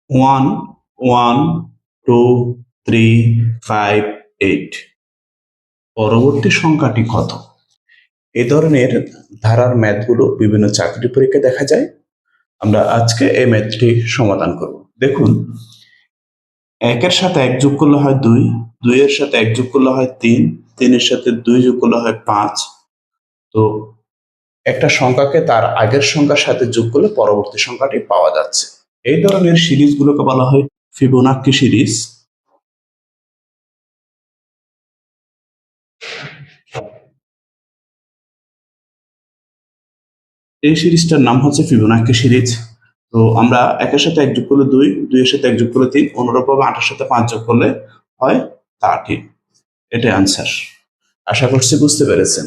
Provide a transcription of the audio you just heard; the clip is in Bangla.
1 1 2 3 5 8। পরবর্তী সংখ্যাটি কত? এই ধরনের ধারার ম্যাথগুলো বিভিন্ন চাকরি পরীক্ষায় দেখা যায়। আমরা আজকে এই ম্যাথটি সমাধান করব। দেখুন, 1 এর সাথে 1 যোগ করলে হয় 2, 2 এর সাথে 1 যোগ করলে হয় 3, 3 এর সাথে 2 যোগ করলে হয় 5। তো একটা সংখ্যাকে তার আগের সংখ্যার সাথে যোগ করলে পরবর্তী সংখ্যাটি পাওয়া যাচ্ছে। এই ধরনের সিরিজগুলোকে বলা হয় ফিবোনাক্কি সিরিজ। এই সিরিজটার নাম হচ্ছে ফিবোনাক্কি সিরিজ। তো আমরা 1 এর সাথে 1 যোগ করলে 2, 2 এর সাথে 1 যোগ করলে 3, অনুরূপভাবে 8 এর সাথে 5 যোগ করলে হয় 13। এটাই আনসার। আশা করছি বুঝতে পেরেছেন।